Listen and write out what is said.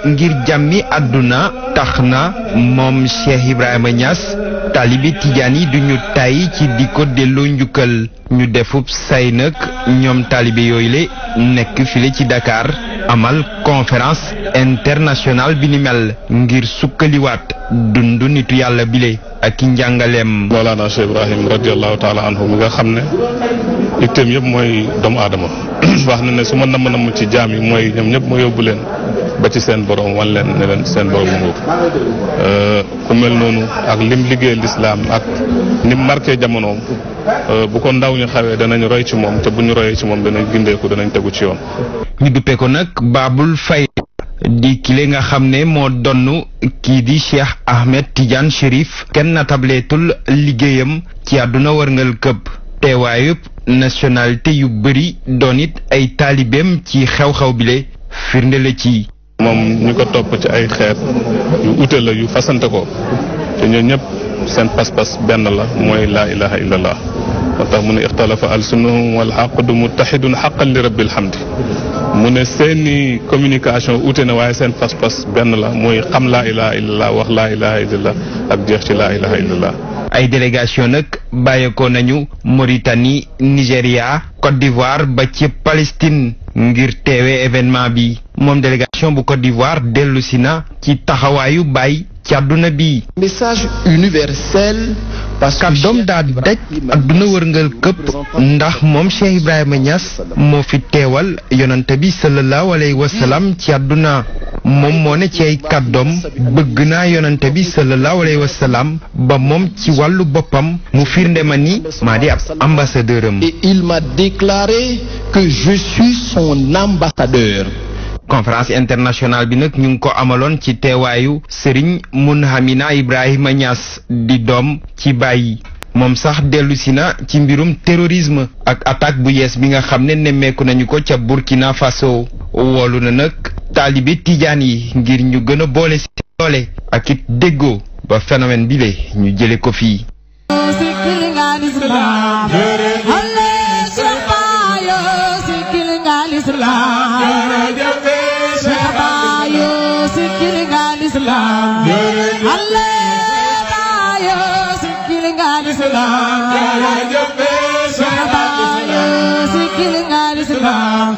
ngir jàmmi àdduna tax na moom Cheikh Ibrahima Niass taalibe tijaan yi duñu tàyyi ci di ko delloo njukkal ñu defub say nag ñoom taalibe yooyu le nekk file ci Dakar amal conférence internationale bi ni mel ngir sukkaliwaat dundu nitu yàlla bile ak njàngaleem. Mawlana Cheikh Ibrahim radiyallahu taala anhu mi nga xam ne itteem yëpp mooy doomu aadama wax na ne su ma namm ci jaam yi mooy ñoom ñëpp ma yóbbu leen ba ci seen borom wan leen ne leen seen borom mu ku mel noonu ak lim liggéey lislaam ak nim marqué jamonoom bu ko ndaw ñu xawee danañ roy ci moom te bu ñu royee ci moom danañ gindeeku danañ tegu ci yoon. ñu duppee ko nag Babul Fay di kile nga xam ne moo donn kii di Cheikh Ahmed Tidiane Chérif kenn na tableetul liggéeyam ci àdduna wërngal këpp teewaayub nationalité yu bëri doon it ay taalibeem ci xew-xew bile firnde la ci. moom ñu ko topp ci ay xeet yu ute la yu fasante ko te ñoo ñëpp seen pas-pas benn la mooy laa ilaha illallah moo tax mu ne ixtalafa alsunuhum wal xaqdu muttaxidun xaqan li rabbil hamdi mu ne seeni communication ute na waaye seen pas-pas benn la mooy xam laa ilaha illallah wax laa ilaha illallah ak jeex ci laa ilaha illallah. ay délégation nag bàyyeekoo nañu Mauritanie Nigéria Côte d'Ivoire ba ci Palestine ngir teewe événement bi moom délégation bu Côte d'Ivoire dellu si na ci taxawaayu Baay ci àdduna bi. message universel. kàddoom daa daj àdduna wërngal këpp ndax moom Cheikh Ibrahima Niass moo fi teewal yonante bi sallallahu alayhi wa sallam ci àdduna moom moo ne ci ay kàddoom bëgg naa yonante bi sallallahu alayhi wa sallam ba moom ci wàllu boppam mu firnde ma ni maa di ab ambassadeur am. Et il m'a déclaré que je suis son ambassadeur. conférence internationale bi nag ñu ngi ko amaloon ci teewaayu Serigne Mounhamina Ibrahima Niass di doom ci Baay moom sax dellu si na ci mbirum terrorisme ak attaque bu yees bi nga xam ne nemmeeku nañu ko ca Burkina Faso woolu na nag taalibe tijaan yi ngir ñu gën a boole si doole ak it déggoo ba phénomène bi le ñu jële ko fii. Islam